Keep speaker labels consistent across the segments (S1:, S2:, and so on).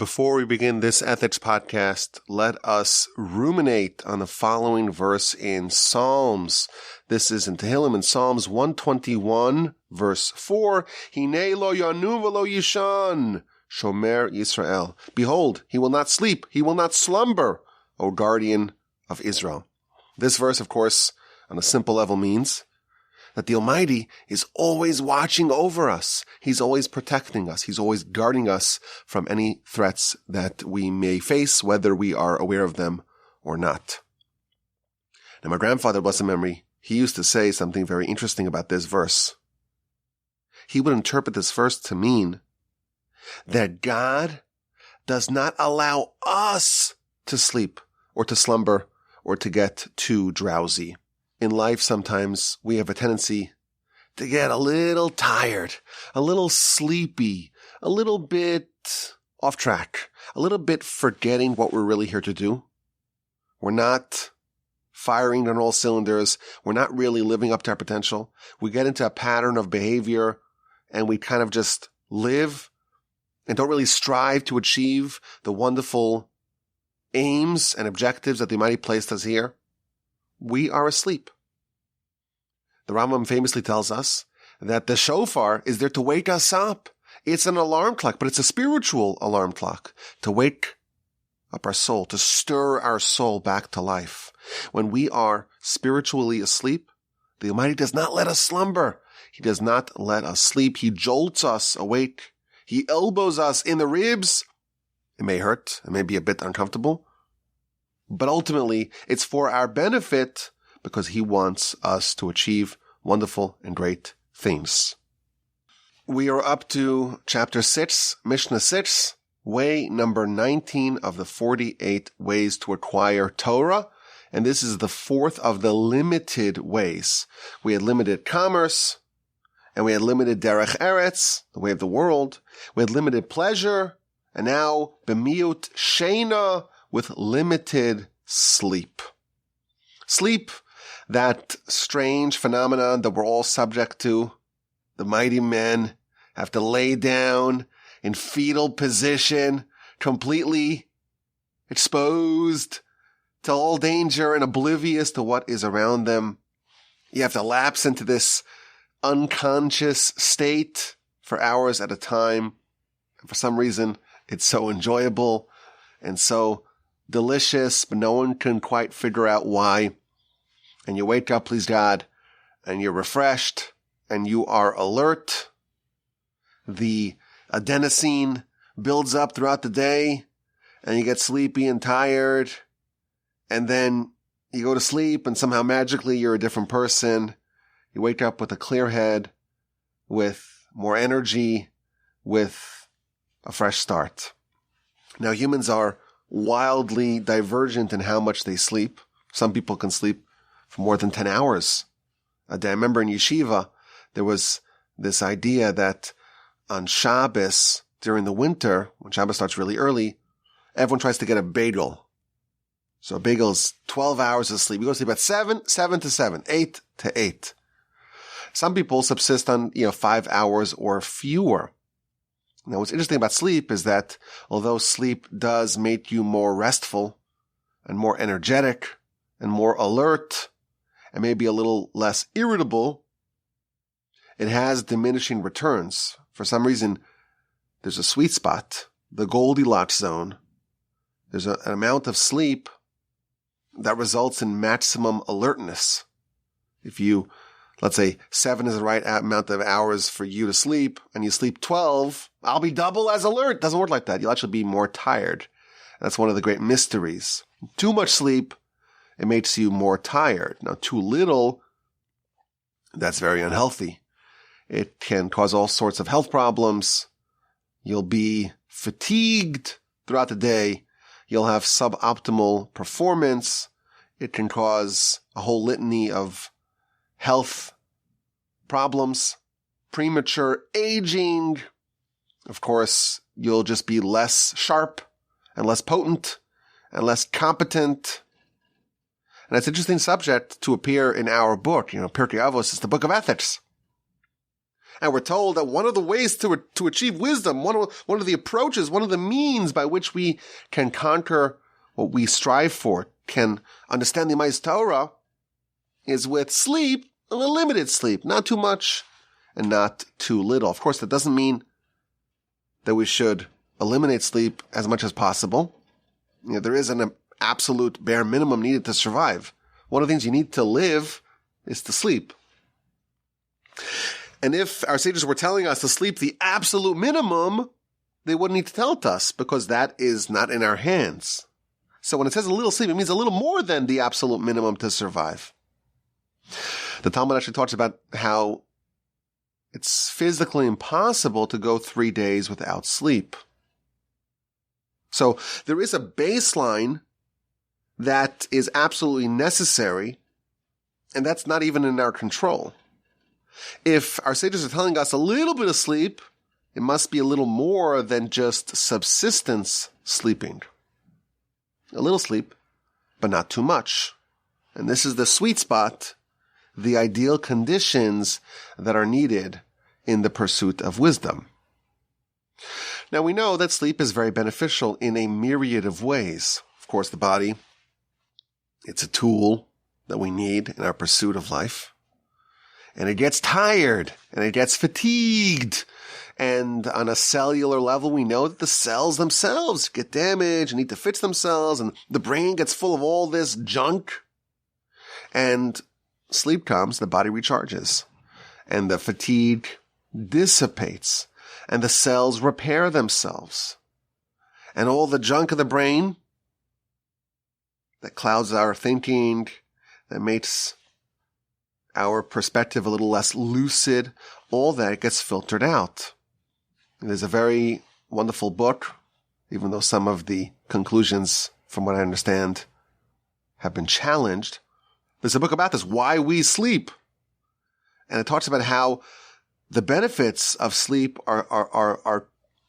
S1: Before we begin this ethics podcast, let us ruminate on the following verse in Psalms. This is in Tehillim in Psalms 121, verse 4. Hinei lo yanu v'lo yishan, shomer Yisrael. Behold, he will not sleep, he will not slumber, O guardian of Israel. This verse, of course, on a simple level means that the Almighty is always watching over us. He's always protecting us. He's always guarding us from any threats that we may face, whether we are aware of them or not. Now, my grandfather, blessed memory, he used to say something very interesting about this verse. He would interpret this verse to mean that God does not allow us to sleep or to slumber or to get too drowsy. In life, sometimes we have a tendency to get a little tired, a little sleepy, a little bit off track, a little bit forgetting what we're really here to do. We're not firing on all cylinders. We're not really living up to our potential. We get into a pattern of behavior and we kind of just live and don't really strive to achieve the wonderful aims and objectives that the Almighty placed us here. We are asleep. The Rambam famously tells us that the shofar is there to wake us up. It's an alarm clock, but it's a spiritual alarm clock to wake up our soul, to stir our soul back to life. When we are spiritually asleep, the Almighty does not let us slumber. He does not let us sleep. He jolts us awake. He elbows us in the ribs. It may hurt. It may be a bit uncomfortable. But ultimately, it's for our benefit because He wants us to achieve wonderful and great things. We are up to chapter 6, Mishnah 6, way number 19 of the 48 ways to acquire Torah. And this is the fourth of the limited ways. We had limited commerce, and we had limited derech eretz, the way of the world. We had limited pleasure, and now b'miut sheina, with limited sleep. Sleep, that strange phenomenon that we're all subject to. The mighty men have to lay down in fetal position, completely exposed to all danger and oblivious to what is around them. You have to lapse into this unconscious state for hours at a time. And for some reason, it's so enjoyable and so delicious, but no one can quite figure out why. And you wake up, please God, and you're refreshed, and you are alert. The adenosine builds up throughout the day, and you get sleepy and tired, and then you go to sleep, and somehow magically you're a different person. You wake up with a clear head, with more energy, with a fresh start. Now, humans are wildly divergent in how much they sleep. Some people can sleep for more than 10 hours a day. I remember in yeshiva, there was this idea that on Shabbos, during the winter, when Shabbos starts really early, everyone tries to get a bagel. So a bagel is 12 hours of sleep. You go to sleep at 7 to 7, 8 to 8. Some people subsist on, 5 hours or fewer. Now, what's interesting about sleep is that although sleep does make you more restful and more energetic and more alert and maybe a little less irritable, it has diminishing returns. For some reason, there's a sweet spot, the Goldilocks zone. There's an amount of sleep that results in maximum alertness. If you, let's say 7 is the right amount of hours for you to sleep, and you sleep 12, I'll be double as alert. It doesn't work like that. You'll actually be more tired. That's one of the great mysteries. Too much sleep, it makes you more tired. Now, too little, that's very unhealthy. It can cause all sorts of health problems. You'll be fatigued throughout the day. You'll have suboptimal performance. It can cause a whole litany of health problems, premature aging. Of course, you'll just be less sharp and less potent and less competent. And it's an interesting subject to appear in our book. Pirkei Avos is the book of ethics. And we're told that one of the ways to achieve wisdom, one of the approaches, one of the means by which we can conquer what we strive for, can understand the Ma'is Torah, is with sleep, and a limited sleep, not too much and not too little. Of course, that doesn't mean that we should eliminate sleep as much as possible. There is an absolute bare minimum needed to survive. One of the things you need to live is to sleep. And if our sages were telling us to sleep the absolute minimum, they wouldn't need to tell it to us, because that is not in our hands. So when it says a little sleep, it means a little more than the absolute minimum to survive. The Talmud actually talks about how it's physically impossible to go 3 days without sleep. So there is a baseline that is absolutely necessary, and that's not even in our control. If our sages are telling us a little bit of sleep, it must be a little more than just subsistence sleeping. A little sleep, but not too much. And this is the sweet spot, the ideal conditions that are needed in the pursuit of wisdom. Now we know that sleep is very beneficial in a myriad of ways. Of course, the body, it's a tool that we need in our pursuit of life. And it gets tired, and it gets fatigued. And on a cellular level, we know that the cells themselves get damaged and need to fix themselves, and the brain gets full of all this junk. And sleep comes, the body recharges, and the fatigue dissipates, and the cells repair themselves. And all the junk of the brain that clouds our thinking, that makes our perspective a little less lucid, all that gets filtered out. There's a very wonderful book, even though some of the conclusions, from what I understand, have been challenged. There's a book about this, Why We Sleep. And it talks about how the benefits of sleep are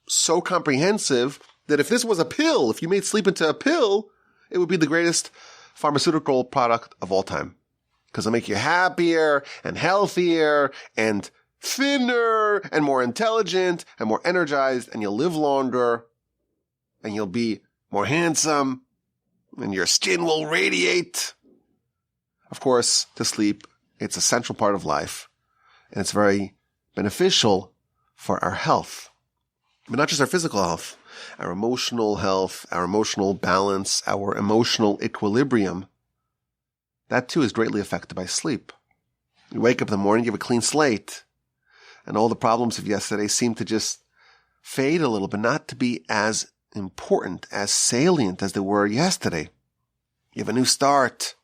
S1: so comprehensive that if this was a pill, if you made sleep into a pill, it would be the greatest pharmaceutical product of all time. Because it'll make you happier and healthier and thinner and more intelligent and more energized, and you'll live longer and you'll be more handsome and your skin will radiate. Of course, to sleep, it's a central part of life, and it's very beneficial for our health. But not just our physical health, our emotional health, our emotional balance, our emotional equilibrium. That too is greatly affected by sleep. You wake up in the morning, you have a clean slate, and all the problems of yesterday seem to just fade a little, but not to be as important, as salient as they were yesterday. You have a new start.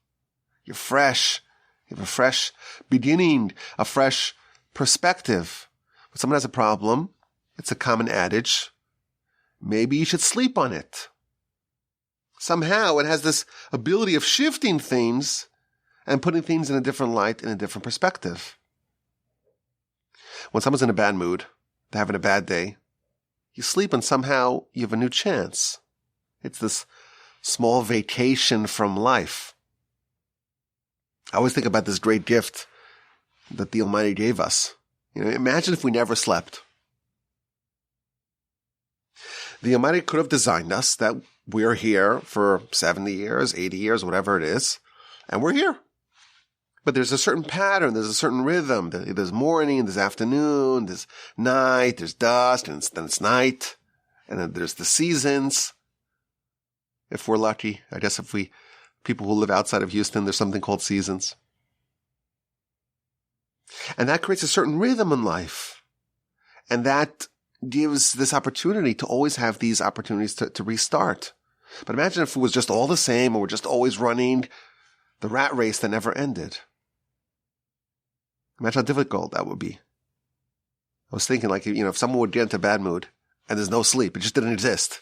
S1: You're fresh. You have a fresh beginning, a fresh perspective. When someone has a problem, it's a common adage. Maybe you should sleep on it. Somehow it has this ability of shifting things and putting things in a different light, in a different perspective. When someone's in a bad mood, they're having a bad day, you sleep and somehow you have a new chance. It's this small vacation from life. I always think about this great gift that the Almighty gave us. Imagine if we never slept. The Almighty could have designed us that we're here for 70 years, 80 years, whatever it is, and we're here. But there's a certain pattern, there's a certain rhythm. There's morning, there's afternoon, there's night, there's dusk, and then it's night. And then there's the seasons. If we're lucky, I guess people who live outside of Houston, there's something called seasons. And that creates a certain rhythm in life. And that gives this opportunity to always have these opportunities to restart. But imagine if it was just all the same, or we're just always running the rat race that never ended. Imagine how difficult that would be. I was thinking, if someone would get into a bad mood and there's no sleep, it just didn't exist.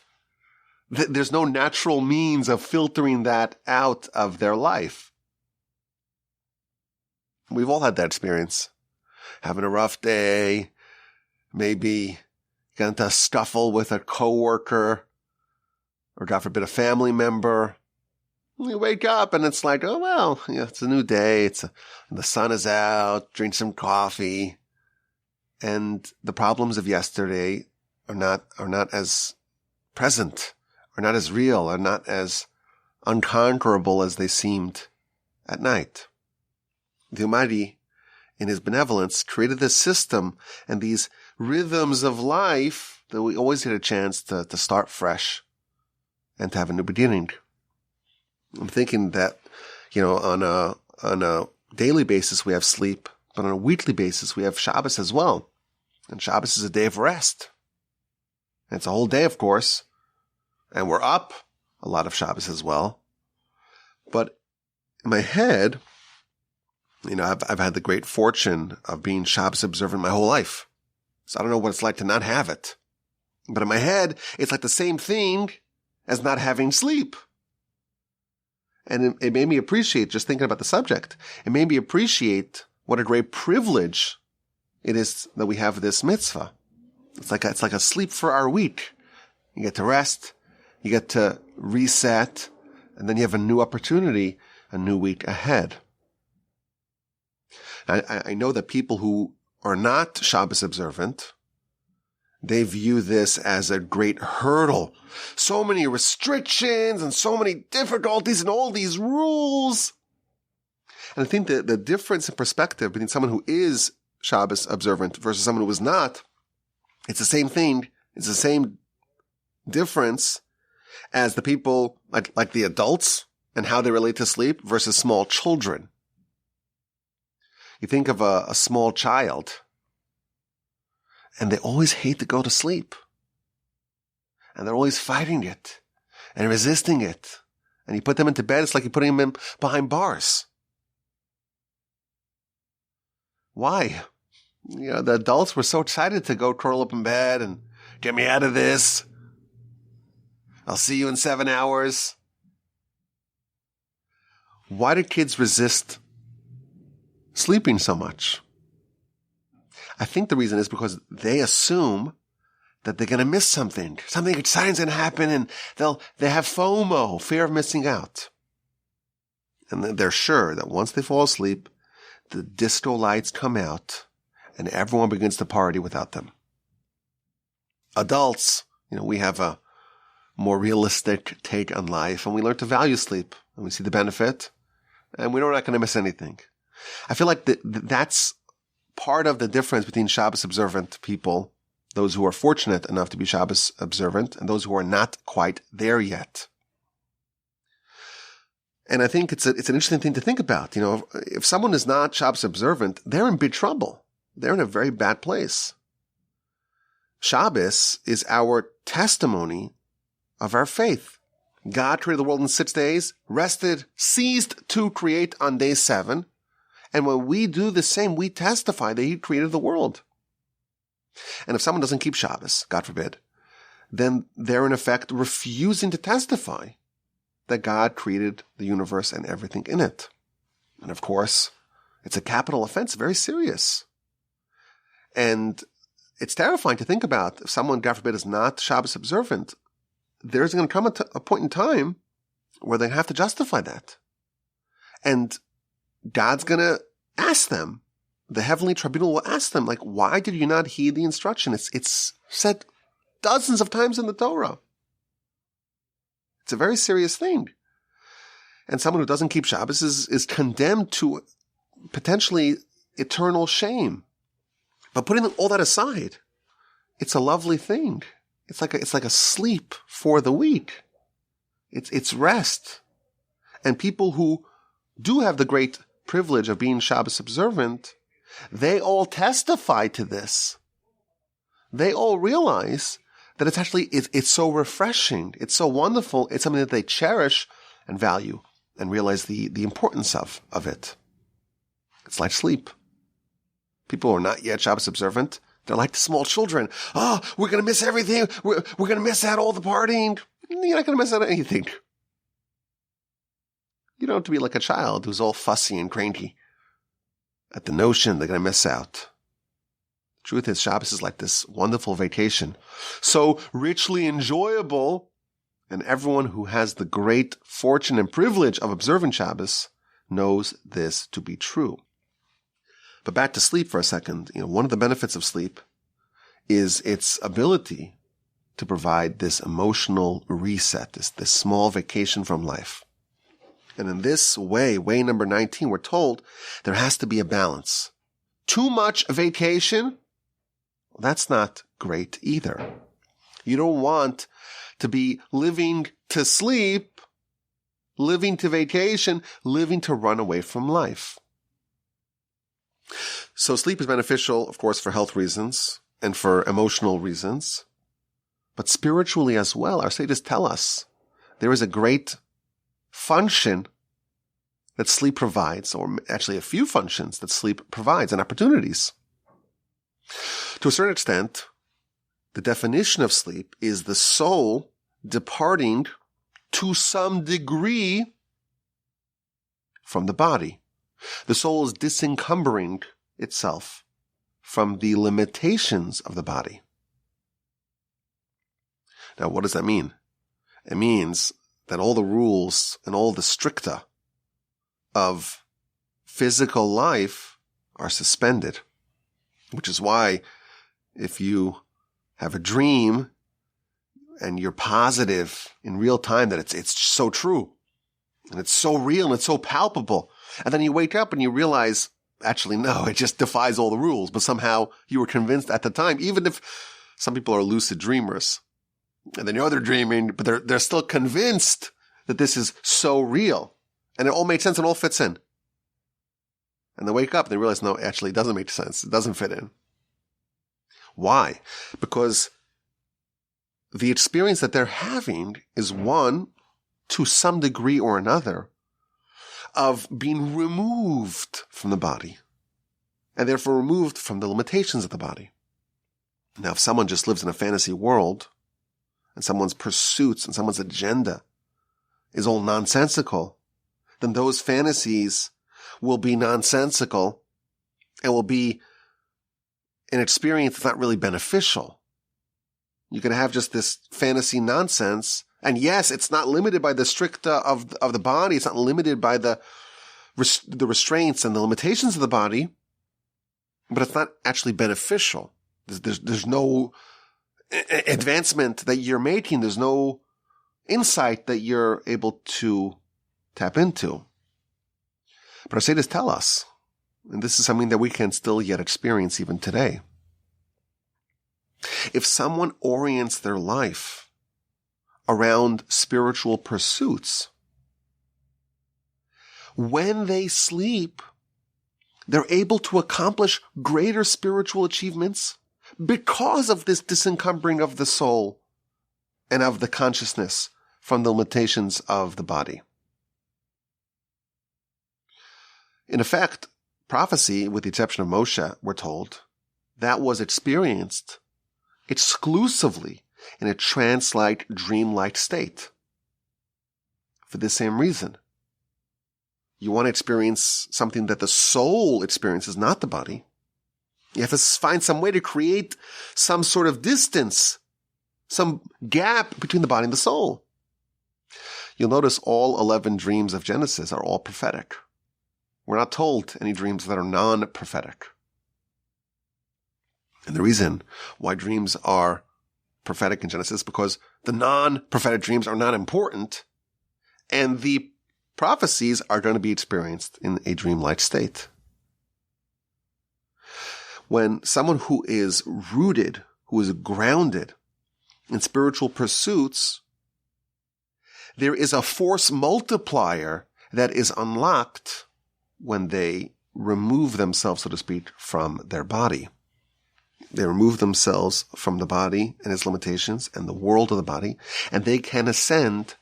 S1: There's no natural means of filtering that out of their life. We've all had that experience. Having a rough day, maybe get into a scuffle with a coworker, or God forbid a family member. You wake up and it's like, oh, well, it's a new day. The sun is out, drink some coffee. and the problems of yesterday are not as present, are not as real, are not as unconquerable as they seemed at night. The Almighty, in His benevolence, created this system and these rhythms of life that we always get a chance to start fresh and to have a new beginning. I'm thinking that, on a daily basis we have sleep, but on a weekly basis we have Shabbos as well. And Shabbos is a day of rest. And it's a whole day, of course. And we're up a lot of Shabbos as well. But in my head, I've had the great fortune of being Shabbos observant my whole life. So I don't know what it's like to not have it. But in my head, it's like the same thing as not having sleep. And it made me appreciate, just thinking about the subject, it made me appreciate what a great privilege it is that we have this mitzvah. It's like a sleep for our week. You get to rest, you get to reset, and then you have a new opportunity, a new week ahead. I know that people who are not Shabbos observant, they view this as a great hurdle. So many restrictions and so many difficulties and all these rules. And I think that the difference in perspective between someone who is Shabbos observant versus someone who is not, it's the same thing. It's the same difference as the people, like the adults and how they relate to sleep versus small children. You think of a small child, and they always hate to go to sleep. And they're always fighting it and resisting it. And you put them into bed, it's like you're putting them behind bars. Why? The adults were so excited to go curl up in bed and get me out of this. I'll see you in 7 hours. Why do kids resist sleeping so much? I think the reason is because they assume that they're going to miss something. Something exciting's going to happen, and they have FOMO, fear of missing out. And they're sure that once they fall asleep, the disco lights come out and everyone begins to party without them. Adults, we have a more realistic take on life, and we learn to value sleep, and we see the benefit, and we know we're not going to miss anything. I feel like that's part of the difference between Shabbos observant people, those who are fortunate enough to be Shabbos observant, and those who are not quite there yet. And I think it's an interesting thing to think about. If someone is not Shabbos observant, they're in big trouble. They're in a very bad place. Shabbos is our testimony of our faith. God created the world in 6 days, rested, ceased to create on day 7. And when we do the same, we testify that He created the world. And if someone doesn't keep Shabbos, God forbid, then they're in effect refusing to testify that God created the universe and everything in it. And of course, it's a capital offense, very serious. And it's terrifying to think about. If someone, God forbid, is not Shabbos observant, there's going to come a point in time where they have to justify that. And God's going to ask them, the heavenly tribunal will ask them, why did you not heed the instruction? It's said dozens of times in the Torah. It's a very serious thing. And someone who doesn't keep Shabbos is condemned to potentially eternal shame. But putting all that aside, it's a lovely thing. It's like a sleep for the week. It's rest. And people who do have the great privilege of being Shabbos observant, they all testify to this. They all realize that it's so refreshing. It's so wonderful. It's something that they cherish and value and realize the importance of it. It's like sleep. People who are not yet Shabbos observant, they're like the small children. Oh, we're going to miss everything. We're going to miss out all the partying. You're not going to miss out anything. You don't have to be like a child who's all fussy and cranky at the notion they're going to miss out. The truth is, Shabbos is like this wonderful vacation, so richly enjoyable, and everyone who has the great fortune and privilege of observing Shabbos knows this to be true. But back to sleep for a second. One of the benefits of sleep is its ability to provide this emotional reset, this small vacation from life. And in this way number 19, we're told there has to be a balance. Too much vacation, well, that's not great either. You don't want to be living to sleep, living to vacation, living to run away from life. So sleep is beneficial, of course, for health reasons and for emotional reasons, but spiritually as well. Our sages tell us there is a great function that sleep provides, or actually a few functions that sleep provides and opportunities. To a certain extent, the definition of sleep is the soul departing to some degree from the body. The soul is disencumbering itself from the limitations of the body. Now, what does that mean? It means that all the rules and all the stricta of physical life are suspended, which is why if you have a dream and you're positive in real time that it's so true and it's so real and it's so palpable, and then you wake up and you realize, actually, no, it just defies all the rules, but somehow you were convinced at the time, even if some people are lucid dreamers and they know they're dreaming, but they're still convinced that this is so real and it all makes sense and all fits in. And they wake up and they realize, no, actually it doesn't make sense. It doesn't fit in. Why? Because the experience that they're having is one, to some degree or another, of being removed from the body, and therefore removed from the limitations of the body. Now, if someone just lives in a fantasy world, and someone's pursuits and someone's agenda is all nonsensical, then those fantasies will be nonsensical and will be an experience that's not really beneficial. You can have just this fantasy nonsense, and yes, it's not limited by the stricta of the body. It's not limited by the restraints and the limitations of the body, but it's not actually beneficial. There's no advancement that you're making. There's no insight that you're able to tap into. But our sages tell us, and this is something that we can still yet experience even today. If someone orients their life around spiritual pursuits, when they sleep, they're able to accomplish greater spiritual achievements because of this disencumbering of the soul and of the consciousness from the limitations of the body. In effect, prophecy, with the exception of Moshe, we're told, that was experienced exclusively in a trance-like, dream-like state. For this same reason. You want to experience something that the soul experiences, not the body. You have to find some way to create some sort of distance, some gap between the body and the soul. You'll notice all 11 dreams of Genesis are all prophetic. We're not told any dreams that are non-prophetic. And the reason why dreams are prophetic in Genesis is because the non-prophetic dreams are not important, and the prophecies are going to be experienced in a dreamlike state. When someone who is rooted, who is grounded in spiritual pursuits, there is a force multiplier that is unlocked when they remove themselves, so to speak, from their body. They remove themselves from the body and its limitations and the world of the body, and they can ascend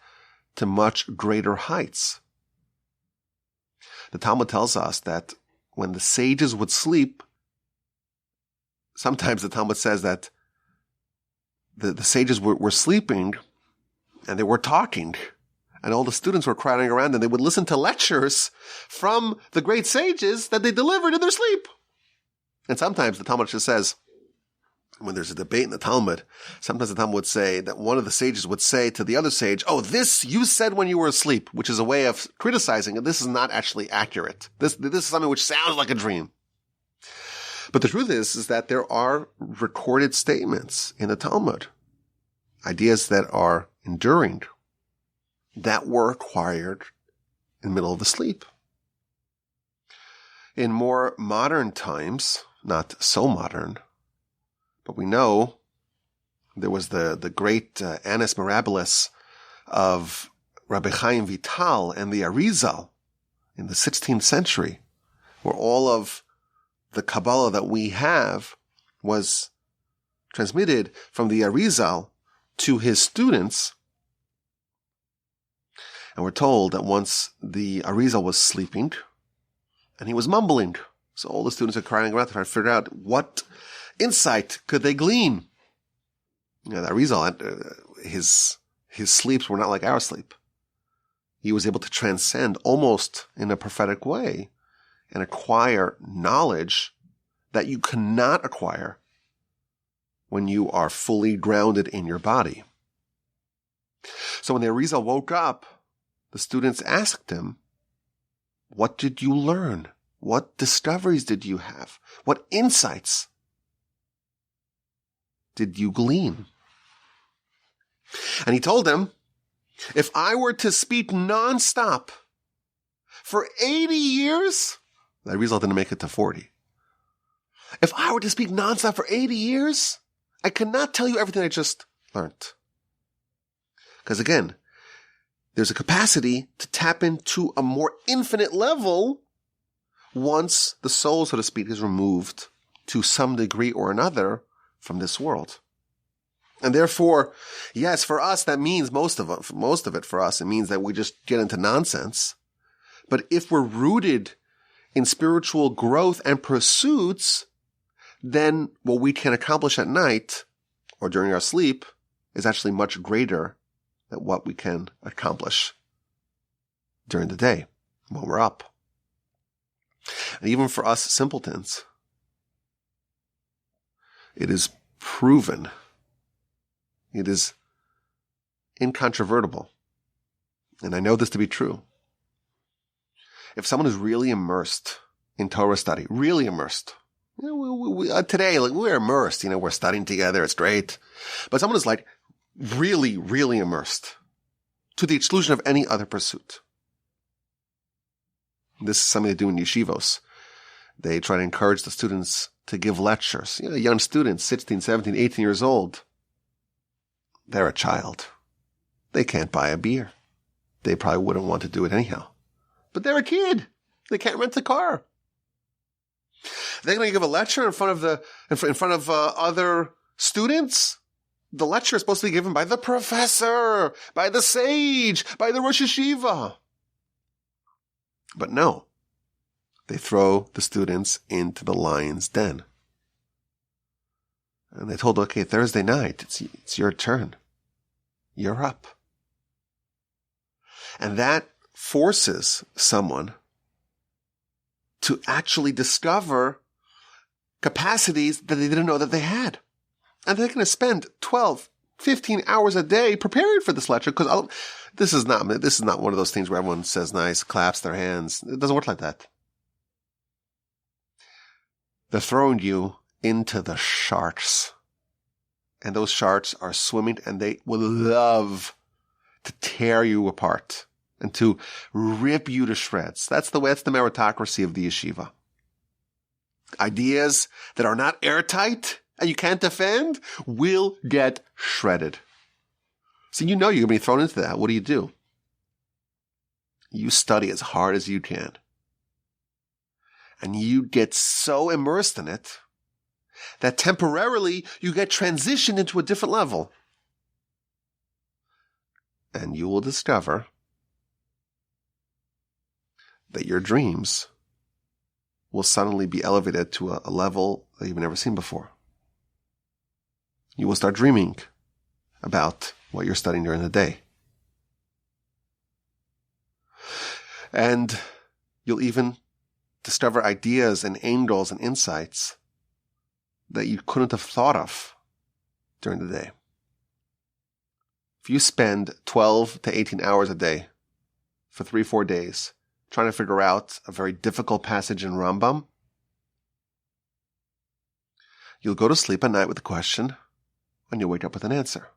S1: to much greater heights. The Talmud tells us that when the sages would sleep, sometimes the Talmud says that the sages were sleeping and they were talking, and all the students were crowding around, and they would listen to lectures from the great sages that they delivered in their sleep. And sometimes the Talmud just says, when there's a debate in the Talmud, sometimes the Talmud would say that one of the sages would say to the other sage, oh, this you said when you were asleep, which is a way of criticizing, and this is not actually accurate. This is something which sounds like a dream. But the truth is that there are recorded statements in the Talmud, ideas that are enduring, that were acquired in the middle of the sleep. In more modern times, not so modern, but we know there was the great Annus Mirabilis of Rabbi Chaim Vital and the Arizal in the 16th century, where all of the Kabbalah that we have was transmitted from the Arizal to his students. And we're told that once the Arizal was sleeping and he was mumbling, so all the students are crying around to try to figure out what insight could they glean. The Arizal, his sleeps were not like our sleep. He was able to transcend almost in a prophetic way and acquire knowledge that you cannot acquire when you are fully grounded in your body. So when the Arizal woke up, the students asked him, "What did you learn? What discoveries did you have? What insights did you glean?" And he told them, "If I were to speak nonstop for 80 years, that result didn't make it to 40. If I were to speak nonstop for 80 years, I could not tell you everything I just learned." Because again, there's a capacity to tap into a more infinite level once the soul, so to speak, is removed to some degree or another from this world. And therefore, yes, for us, that means most of it for us, it means that we just get into nonsense. But if we're rooted in spiritual growth and pursuits, then what we can accomplish at night or during our sleep is actually much greater than what we can accomplish during the day when we're up. And even for us simpletons, it is proven, it is incontrovertible, and I know this to be true. If someone is really immersed in Torah study, really immersed, today, like we're immersed, we're studying together, it's great. But someone is like really, really immersed to the exclusion of any other pursuit. This is something they do in yeshivos. They try to encourage the students to give lectures. Young students, 16, 17, 18 years old. They're a child. They can't buy a beer. They probably wouldn't want to do it anyhow. But they're a kid. They can't rent a car. They're going to give a lecture in front of other students. The lecture is supposed to be given by the professor, by the sage, by the Rosh Yeshiva. But no, they throw the students into the lion's den. And they told, okay, Thursday night, it's your turn. You're up. And that forces someone to actually discover capacities that they didn't know that they had. And they're going to spend 12, 15 hours a day preparing for this lecture, because this is not one of those things where everyone says nice, claps their hands. It doesn't work like that. They're throwing you into the sharks. And those sharks are swimming, and they will love to tear you apart and to rip you to shreds. That's the meritocracy of the yeshiva. Ideas that are not airtight and you can't defend will get shredded. So you're going to be thrown into that. What do? You study as hard as you can. And you get so immersed in it that temporarily you get transitioned into a different level. And you will discover that your dreams will suddenly be elevated to a level that you've never seen before. You will start dreaming about what you're studying during the day. And you'll even discover ideas and angles and insights that you couldn't have thought of during the day. If you spend 12 to 18 hours a day for 3-4 days trying to figure out a very difficult passage in Rambam, You'll go to sleep at night with a question, and you'll wake up with an answer.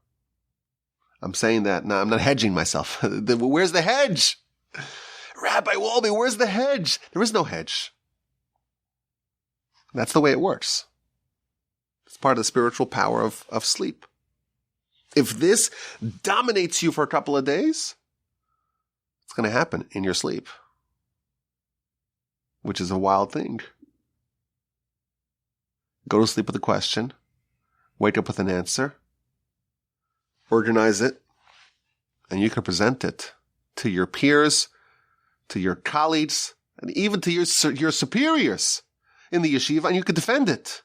S1: I'm saying that, now I'm not hedging myself. Where's the hedge? Rabbi Wolbe, where's the hedge? There is no hedge. That's the way it works. It's part of the spiritual power of sleep. If this dominates you for a couple of days, it's going to happen in your sleep, which is a wild thing. Go to sleep with a question, wake up with an answer, organize it, and you can present it to your peers, to your colleagues, and even to your superiors in the yeshiva, and you can defend it.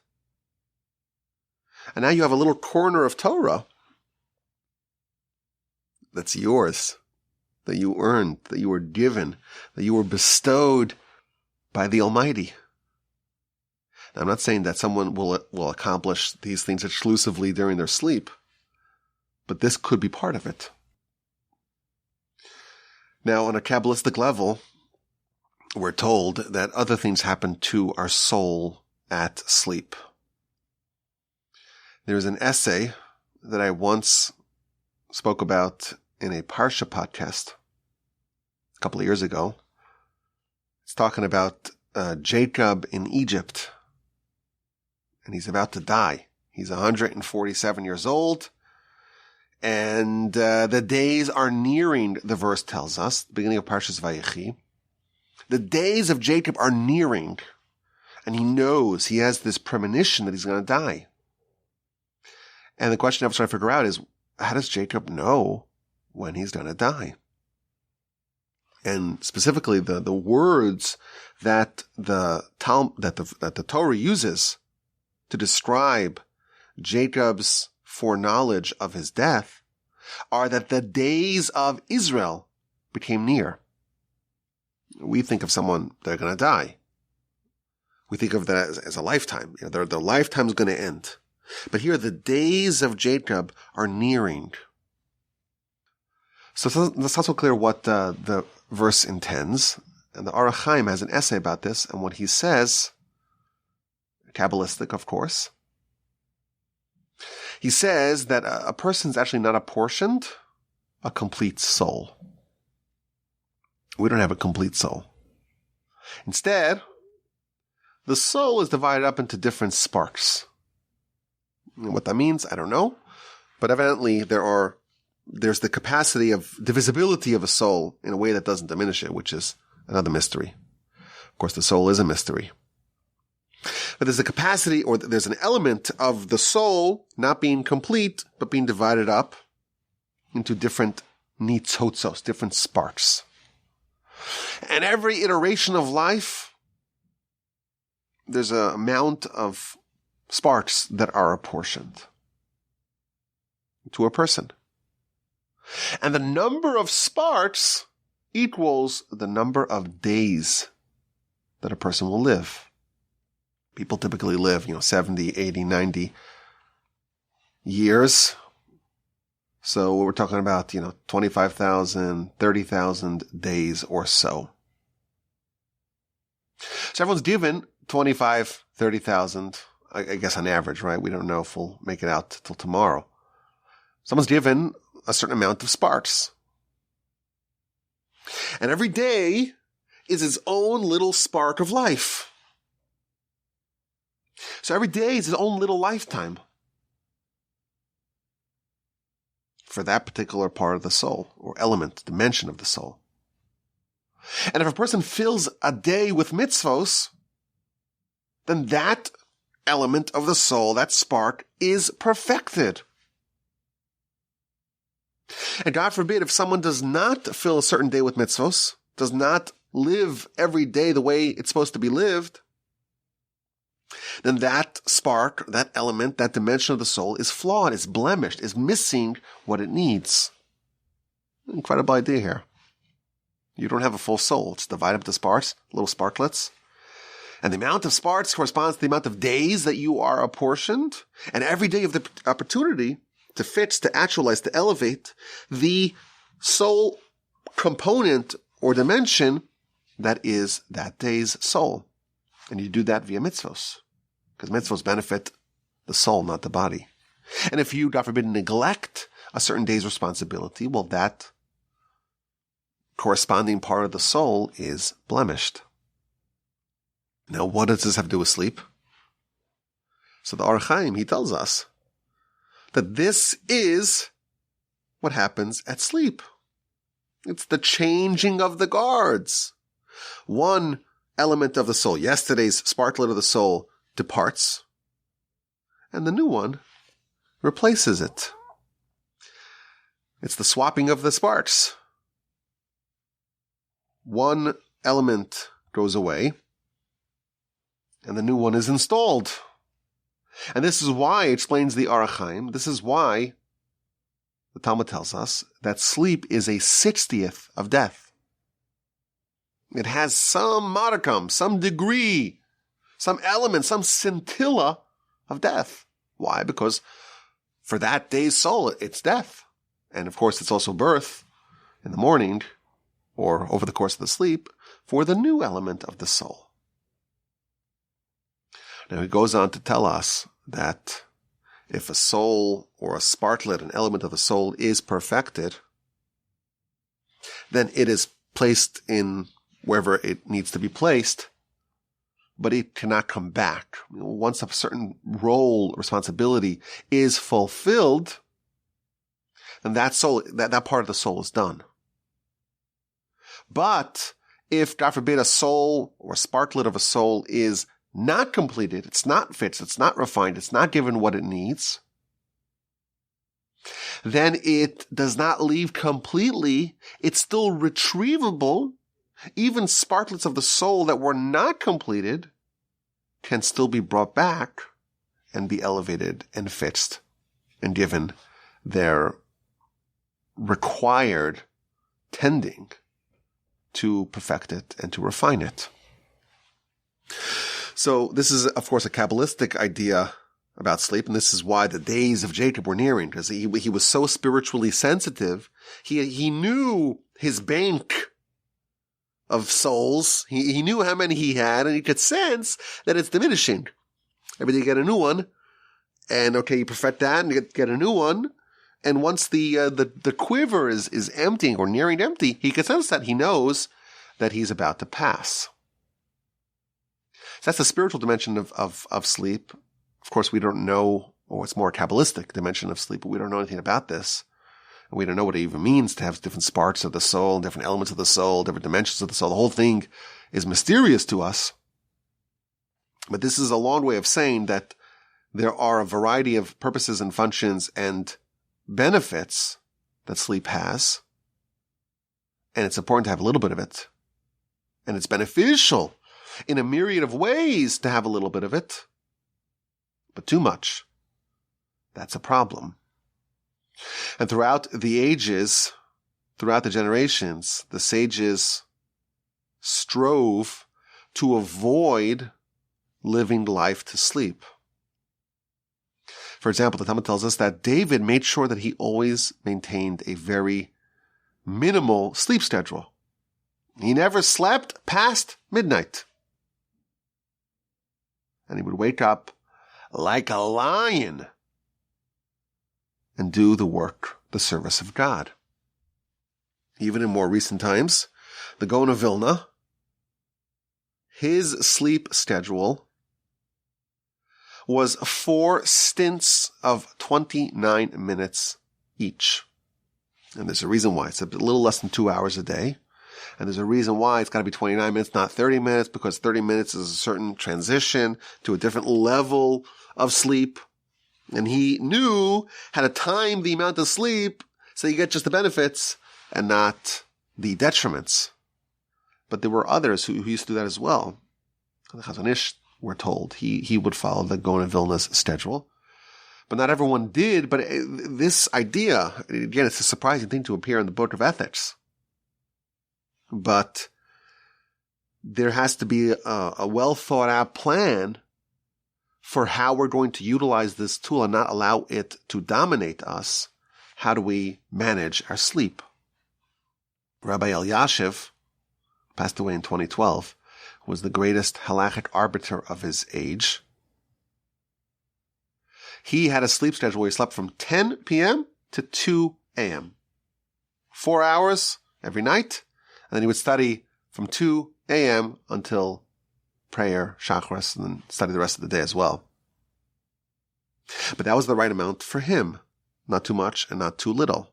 S1: And now you have a little corner of Torah that's yours, that you earned, that you were given, that you were bestowed by the Almighty. Now, I'm not saying that someone will accomplish these things exclusively during their sleep, but this could be part of it. Now, on a Kabbalistic level, we're told that other things happen to our soul at sleep. There's an essay that I once spoke about in a Parsha podcast a couple of years ago. It's talking about Jacob in Egypt, and he's about to die. He's 147 years old, and the days are nearing, the verse tells us, the beginning of Parshas Vayechi. The days of Jacob are nearing, and he knows, he has this premonition that he's going to die. And the question I was trying to figure out is, how does Jacob know when he's going to die? And specifically, the words that the Torah uses to describe Jacob's foreknowledge of his death are that the days of Israel became near. We think of someone, they're going to die. We think of that as a lifetime. Their lifetime is going to end. But here, the days of Jacob are nearing. So it's not so clear what the verse intends. And the Orach Chaim has an essay about this, and what he says, Kabbalistic, of course, he says that a person's actually not apportioned a complete soul. We don't have a complete soul. Instead, the soul is divided up into different sparks. And what that means, I don't know. But evidently there's the capacity of divisibility of a soul in a way that doesn't diminish it, which is another mystery. Of course, the soul is a mystery. But there's a capacity, or there's an element of the soul not being complete, but being divided up into different nitzotzos, different sparks. And every iteration of life, there's an amount of sparks that are apportioned to a person. And the number of sparks equals the number of days that a person will live. People typically live, 70, 80, 90 years. So we're talking about, 25,000, 30,000 days or so. So everyone's given 25, 30,000, I guess on average, right? We don't know if we'll make it out till tomorrow. Someone's given a certain amount of sparks. And every day is its own little spark of life. So every day is its own little lifetime for that particular part of the soul, or element, dimension of the soul. And if a person fills a day with mitzvos, then that element of the soul, that spark, is perfected. And God forbid, if someone does not fill a certain day with mitzvos, does not live every day the way it's supposed to be lived, then that spark, that element, that dimension of the soul is flawed, is blemished, is missing what it needs. Incredible idea here. You don't have a full soul. It's divided up into sparks, little sparklets. And the amount of sparks corresponds to the amount of days that you are apportioned. And every day of the opportunity to fix, to actualize, to elevate the soul component or dimension that is that day's soul. And you do that via mitzvos. Because mitzvos benefit the soul, not the body. And if you, God forbid, neglect a certain day's responsibility, well, that corresponding part of the soul is blemished. Now, what does this have to do with sleep? So the Or Chaim, he tells us that this is what happens at sleep. It's the changing of the guards. One element of the soul, yesterday's sparklet of the soul, departs, and the new one replaces it. It's the swapping of the sparks. One element goes away, and the new one is installed. And this is why, explains the Or Chaim, this is why the Talmud tells us that sleep is a 60th of death. It has some modicum, some degree, some element, some scintilla of death. Why? Because for that day's soul, it's death. And of course, it's also birth in the morning or over the course of the sleep for the new element of the soul. Now he goes on to tell us that if a soul or a sparklet, an element of a soul, is perfected, then it is placed in wherever it needs to be placed, but it cannot come back. Once a certain role, responsibility is fulfilled, then that soul, that part of the soul is done. But if, God forbid, a soul or a sparklet of a soul is not completed, it's not fixed, it's not refined, it's not given what it needs, then it does not leave completely. It's still retrievable. Even sparklets of the soul that were not completed can still be brought back and be elevated and fixed and given their required tending to perfect it and to refine it. So this is, of course, a Kabbalistic idea about sleep, and this is why the days of Jacob were nearing, because he was so spiritually sensitive. He knew his bank of souls. He knew how many he had, and he could sense that it's diminishing. Every day you get a new one, and okay, you perfect that, and you get a new one. And once the quiver is emptying or nearing empty, he can sense that. He knows that he's about to pass. So that's the spiritual dimension of sleep. Of course, we don't know, or it's more a Kabbalistic dimension of sleep, but we don't know anything about this. And we don't know what it even means to have different sparks of the soul, different elements of the soul, different dimensions of the soul. The whole thing is mysterious to us. But this is a long way of saying that there are a variety of purposes and functions and benefits that sleep has. And it's important to have a little bit of it. And it's beneficial in a myriad of ways to have a little bit of it. But too much, that's a problem. And throughout the ages, throughout the generations, the sages strove to avoid living life to sleep. For example, the Talmud tells us that David made sure that he always maintained a very minimal sleep schedule. He never slept past midnight. And he would wake up like a lion and do the work, the service of God. Even in more recent times, the Gaon of Vilna, his sleep schedule was 4 stints of 29 minutes each. And there's a reason why. It's a little less than 2 hours a day. And there's a reason why it's got to be 29 minutes, not 30 minutes, because 30 minutes is a certain transition to a different level of sleep. And he knew how to time the amount of sleep so you get just the benefits and not the detriments. But there were others who used to do that as well. The Chazon Ish, we're told, he would follow the Gaon of Vilna's schedule. But not everyone did. But this idea, again, it's a surprising thing to appear in the Book of Ethics. But there has to be a well thought out plan for how we're going to utilize this tool and not allow it to dominate us. How do we manage our sleep? Rabbi Elyashiv passed away in 2012, was the greatest halachic arbiter of his age. He had a sleep schedule where he slept from 10 p.m. to 2 a.m. 4 hours every night, and then he would study from 2 a.m. until prayer, chakras, and then study the rest of the day as well. But that was the right amount for him. Not too much and not too little.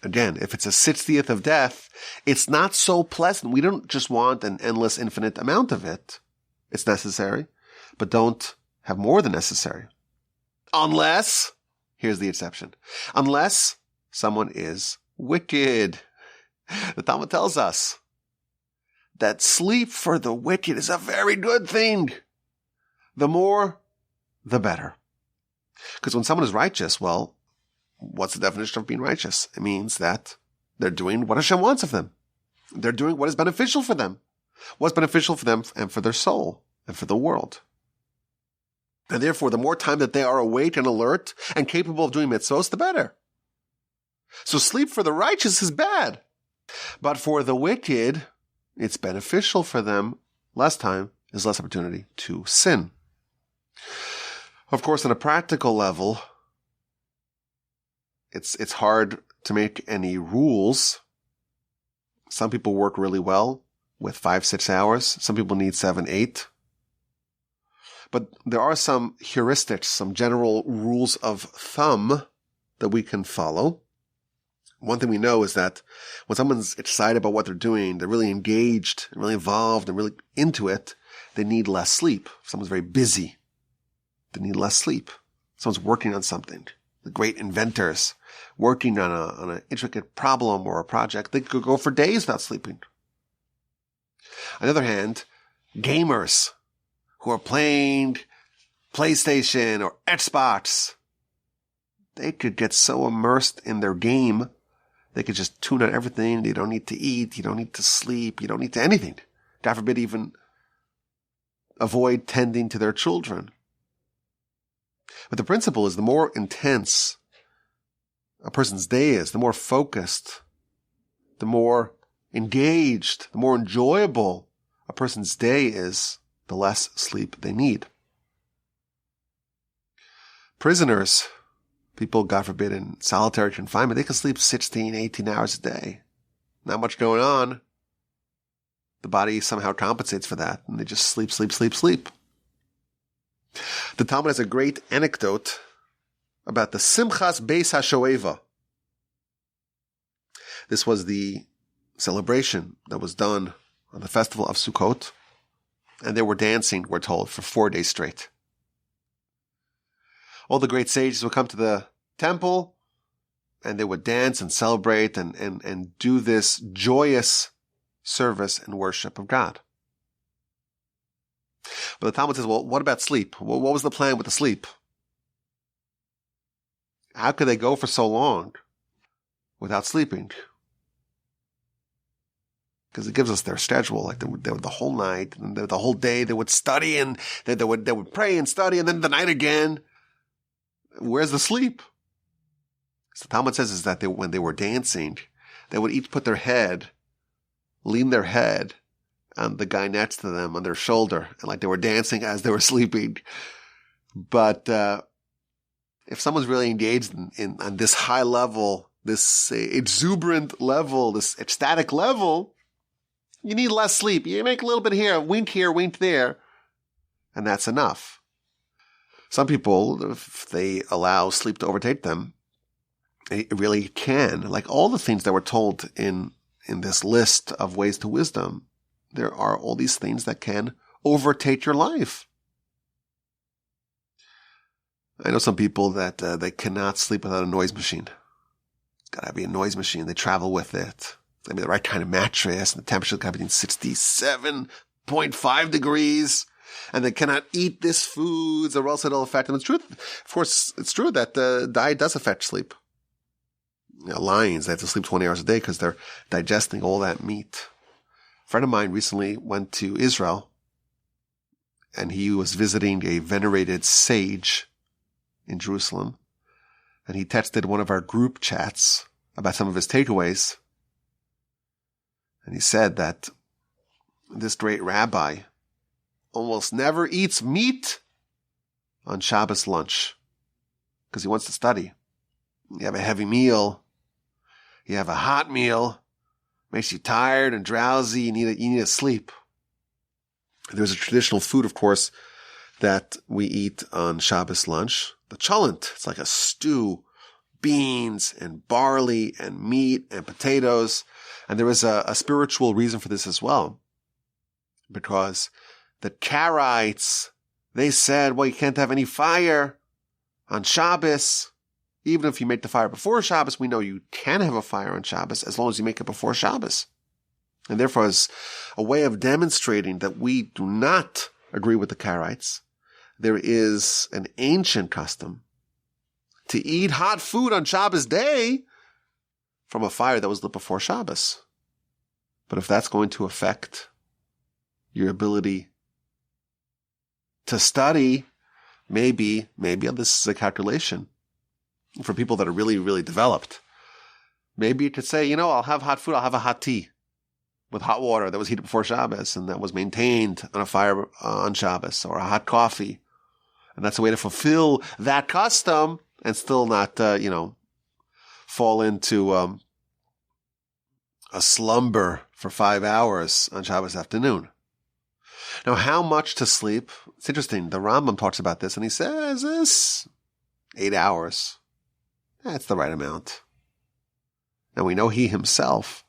S1: Again, if it's a 60th of death, it's not so pleasant. We don't just want an endless, infinite amount of it. It's necessary, but don't have more than necessary. Unless, here's the exception, unless someone is wicked. The Talmud tells us that sleep for the wicked is a very good thing. The more, the better. Because when someone is righteous, well, what's the definition of being righteous? It means that they're doing what Hashem wants of them. They're doing what is beneficial for them. What's beneficial for them and for their soul and for the world. And therefore, the more time that they are awake and alert and capable of doing mitzvos, the better. So sleep for the righteous is bad. But for the wicked, it's beneficial for them. Less time is less opportunity to sin. Of course, on a practical level, it's hard to make any rules. Some people work really well with 5-6 hours. Some people need 7-8. But there are some heuristics, some general rules of thumb that we can follow. One thing we know is that when someone's excited about what they're doing, they're really engaged and really involved and really into it, they need less sleep. If someone's very busy, they need less sleep. Someone's working on something. The great inventors working on an intricate problem or a project, they could go for days without sleeping. On the other hand, gamers who are playing PlayStation or Xbox, they could get so immersed in their game, they could just tune out everything. You don't need to eat. You don't need to sleep. You don't need to anything. God forbid even avoid tending to their children. But the principle is the more intense a person's day is, the more focused, the more engaged, the more enjoyable a person's day is, the less sleep they need. Prisoners, people, God forbid, in solitary confinement, they can sleep 16, 18 hours a day. Not much going on. The body somehow compensates for that, and they just sleep. The Talmud has a great anecdote about the Simchas Beis HaShoeva. This was the celebration that was done on the festival of Sukkot, and they were dancing, we're told, for 4 days straight. All the great sages would come to the temple, and they would dance and celebrate and do this joyous service and worship of God. But the Talmud says, well, what about sleep? What was the plan with the sleep? How could they go for so long without sleeping? Because it gives us their schedule. Like they would the whole night, and the whole day they would study, and they would pray and study, and then the night again. Where's the sleep? So the Talmud says is that when they were dancing, they would each put lean their head on the guy next to them, on their shoulder, and like they were dancing as they were sleeping. But if someone's really engaged on this high level, this exuberant level, this ecstatic level, you need less sleep. You make a little bit here, wink there, and that's enough. Some people, if they allow sleep to overtake them, it really can. Like all the things that were told in this list of ways to wisdom, there are all these things that can overtake your life. I know some people that they cannot sleep without a noise machine. Gotta be a noise machine. They travel with it. Maybe the right kind of mattress, and the temperature's got to be 67.5 degrees. And they cannot eat this foods or else it'll affect them. It's true. Of course, it's true that diet does affect sleep. Lions, they have to sleep 20 hours a day because they're digesting all that meat. A friend of mine recently went to Israel, and he was visiting a venerated sage in Jerusalem. And he texted one of our group chats about some of his takeaways. And he said that this great rabbi almost never eats meat on Shabbos lunch. because he wants to study. You have a heavy meal. You have a hot meal. Makes you tired and drowsy. You need to sleep. There's a traditional food, of course, that we eat on Shabbos lunch. The cholent. It's like a stew. Beans and barley and meat and potatoes. And there was a spiritual reason for this as well. Because the Karaites, they said, well, you can't have any fire on Shabbos. Even if you make the fire before Shabbos, we know you can have a fire on Shabbos as long as you make it before Shabbos. And therefore, as a way of demonstrating that we do not agree with the Karaites, there is an ancient custom to eat hot food on Shabbos day from a fire that was lit before Shabbos. But if that's going to affect your ability to study, maybe this is a calculation for people that are really, really developed. Maybe you could say, I'll have hot food. I'll have a hot tea with hot water that was heated before Shabbos and that was maintained on a fire on Shabbos, or a hot coffee. And that's a way to fulfill that custom and still not, fall into a slumber for 5 hours on Shabbos afternoon. Now, how much to sleep? It's interesting. The Rambam talks about this, and he says this 8 hours. That's the right amount. Now, we know he himself,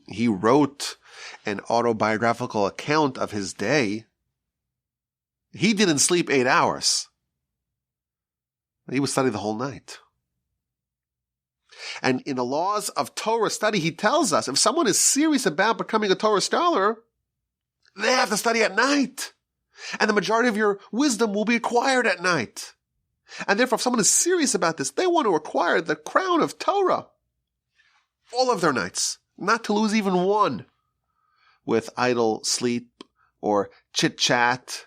S1: he wrote an autobiographical account of his day. He didn't sleep 8 hours. He would study the whole night. And in the laws of Torah study, he tells us if someone is serious about becoming a Torah scholar, they have to study at night. And the majority of your wisdom will be acquired at night. And therefore, if someone is serious about this, they want to acquire the crown of Torah all of their nights, not to lose even one with idle sleep or chit-chat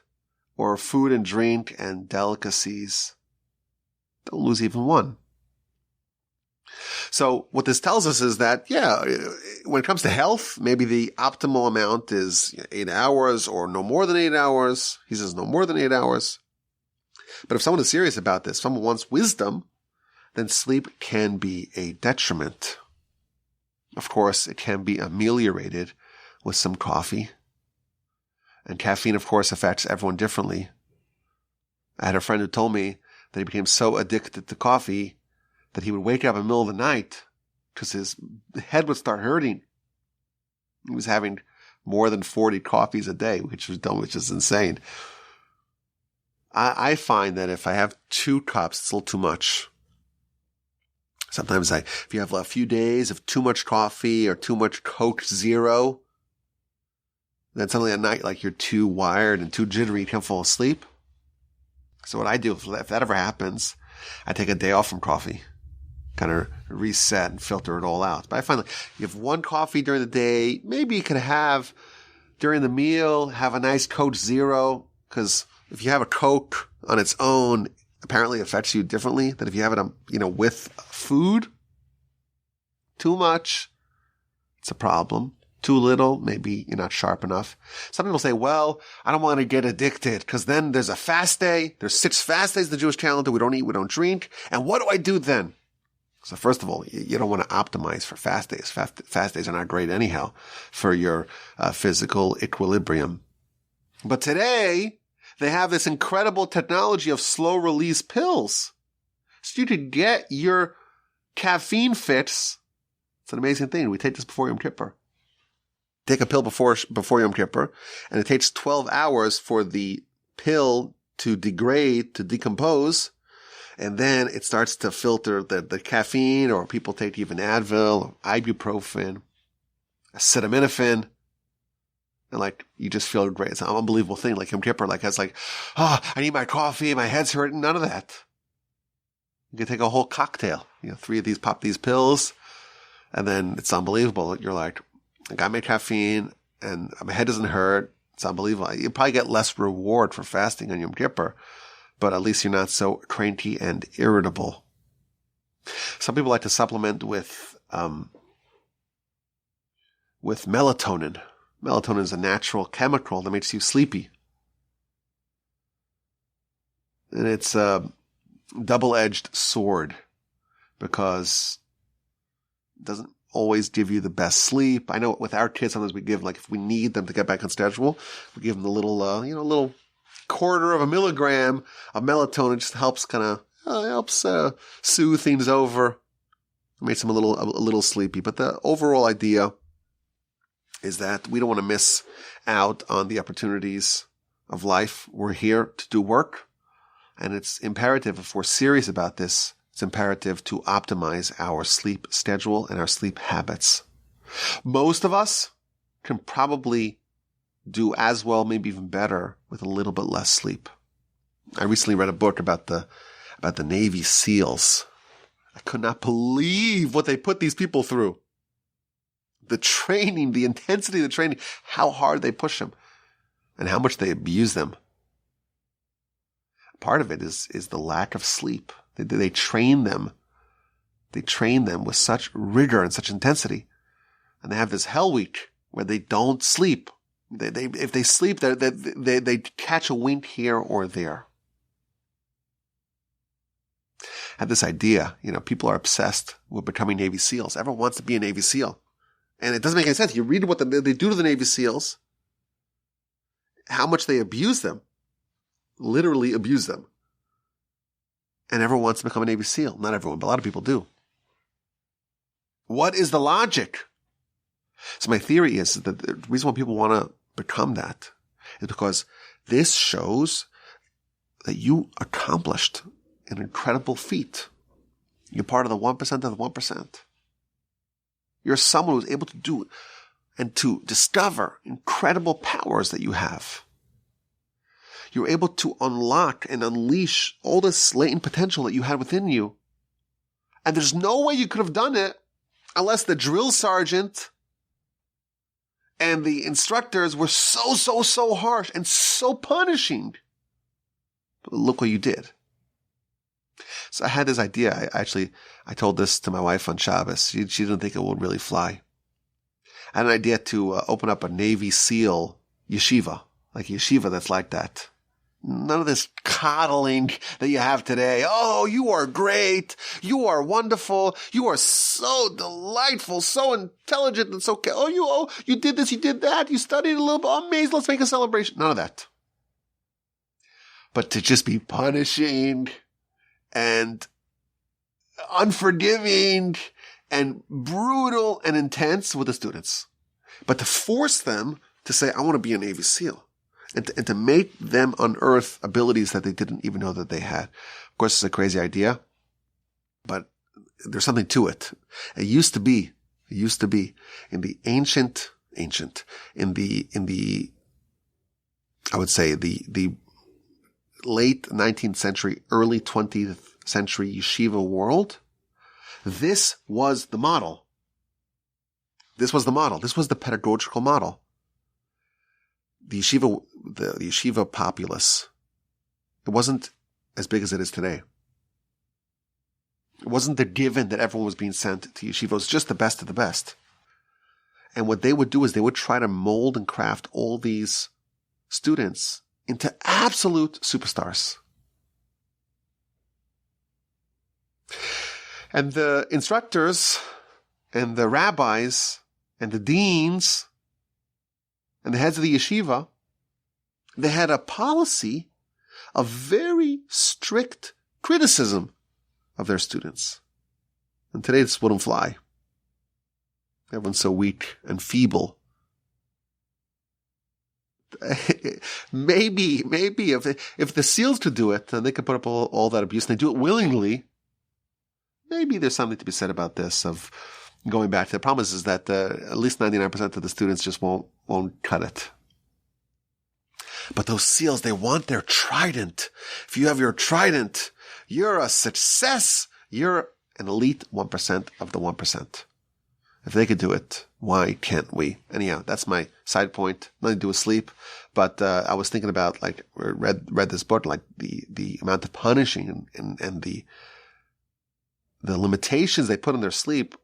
S1: or food and drink and delicacies. Don't lose even one. So what this tells us is that, when it comes to health, maybe the optimal amount is 8 hours or no more than 8 hours. He says no more than 8 hours. But if someone is serious about this, someone wants wisdom, then sleep can be a detriment. Of course, it can be ameliorated with some coffee. And caffeine, of course, affects everyone differently. I had a friend who told me that he became so addicted to coffee that he would wake up in the middle of the night because his head would start hurting. He was having more than 40 coffees a day, which is insane. I find that if I have 2 cups, it's a little too much. Sometimes if you have a few days of too much coffee or too much Coke Zero, then suddenly at night, like you're too wired and too jittery, you can't fall asleep. So what I do, if that ever happens, I take a day off from coffee, kind of reset and filter it all out. But I find like you have 1 coffee during the day, maybe you could have during the meal, have a nice Coke Zero, because if you have a Coke on its own, apparently it affects you differently than if you have it, with food. Too much, it's a problem. Too little, maybe you're not sharp enough. Some people say, well, I don't want to get addicted because then there's a fast day. There's 6 fast days in the Jewish calendar. We don't eat, we don't drink. And what do I do then? So first of all, you don't want to optimize for fast days. Fast days are not great anyhow for your physical equilibrium. But today, they have this incredible technology of slow release pills. So you could get your caffeine fix. It's an amazing thing. We take this before Yom Kippur. Take a pill before Yom Kippur, and it takes 12 hours for the pill to degrade, to decompose, and then it starts to filter the caffeine, or people take even Advil, or ibuprofen, acetaminophen, and you just feel great. It's an unbelievable thing. Like Yom Kippur, I need my coffee, my head's hurting, none of that. You can take a whole cocktail, 3 of these, pop these pills, and then it's unbelievable. You're like, I got my caffeine and my head doesn't hurt. It's unbelievable. You probably get less reward for fasting on Yom Kippur, but at least you're not so cranky and irritable. Some people like to supplement with melatonin. Melatonin is a natural chemical that makes you sleepy. And it's double-edged sword because it doesn't always give you the best sleep. I know with our kids, sometimes we give, like, if we need them to get back on schedule, we give them the little, little quarter of a milligram of melatonin. Just helps soothe things over. Makes them a little sleepy. But the overall idea is that we don't want to miss out on the opportunities of life. We're here to do work, and it's imperative, if we're serious about this, it's imperative to optimize our sleep schedule and our sleep habits. Most of us can probably do as well, maybe even better, with a little bit less sleep. I recently read a book about the Navy SEALs. I could not believe what they put these people through. The training, the intensity of the training, how hard they push them, and how much they abuse them. Part of it is the lack of sleep. They train them. They train them with such rigor and such intensity. And they have this hell week where they don't sleep. If they sleep, they catch a wink here or there. I had this idea, people are obsessed with becoming Navy SEALs. Everyone wants to be a Navy SEAL. And it doesn't make any sense. You read what they do to the Navy SEALs, how much they abuse them, literally abuse them. And everyone wants to become a Navy SEAL. Not everyone, but a lot of people do. What is the logic? So my theory is that the reason why people want to become that is because this shows that you accomplished an incredible feat. You're part of the 1% of the 1%. You're someone who's able to do and to discover incredible powers that you have. You're able to unlock and unleash all this latent potential that you had within you. And there's no way you could have done it unless the drill sergeant and the instructors were so harsh and so punishing. But look what you did. So I had this idea. I told this to my wife on Shabbos. She didn't think it would really fly. I had an idea to open up a Navy SEAL yeshiva, like a yeshiva that's like that. None of this coddling that you have today. Oh, you are great. You are wonderful. You are so delightful, so intelligent, and so, you did this, you did that. You studied a little bit. Amazing. Let's make a celebration. None of that. But to just be punishing and unforgiving and brutal and intense with the students. But to force them to say, I want to be a Navy SEAL. And to make them unearth abilities that they didn't even know that they had. Of course, it's a crazy idea, but there's something to it. It used to be in the I would say the late 19th century, early 20th century yeshiva world. This was the model. This was the pedagogical model. The yeshiva populace, it wasn't as big as it is today. It wasn't the given that everyone was being sent to yeshiva. It was just the best of the best. And what they would do is they would try to mold and craft all these students into absolute superstars. And the instructors and the rabbis and the deans and the heads of the yeshiva, they had a policy of very strict criticism of their students. And today this wouldn't fly. Everyone's so weak and feeble. Maybe if the SEALs could do it, and they could put up all that abuse, and they do it willingly, maybe there's something to be said about this of going back to the problem is that at least 99% of the students just won't cut it. But those SEALs, they want their trident. If you have your trident, you're a success. You're an elite 1% of the 1%. If they could do it, why can't we? Anyhow, that's my side point. Nothing to do with sleep. But I was thinking about, read this book, the amount of punishing and the limitations they put on their sleep.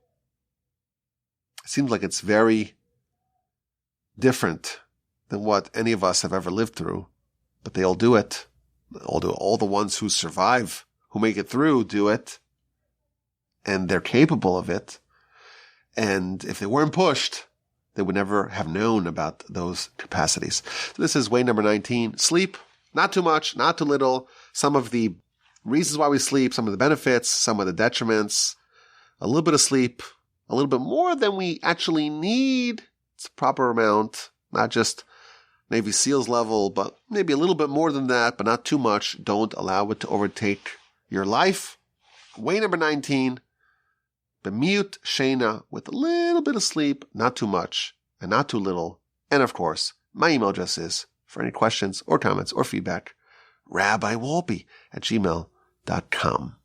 S1: It seems like it's very different than what any of us have ever lived through. But they all do it. All the ones who survive who make it through do it, and they're capable of it. And if they weren't pushed, they would never have known about those capacities. So this is way number 19. Sleep, not too much, not too little. Some of the reasons why we sleep, some of the benefits, some of the detriments. A little bit of sleep, a little bit more than we actually need. It's a proper amount, not just Navy SEALs level, but maybe a little bit more than that, but not too much. Don't allow it to overtake your life. Way number 19. Bemute Shena, with a little bit of sleep, not too much, and not too little. And of course, my email address is, for any questions or comments or feedback, rabbiwolbe@gmail.com.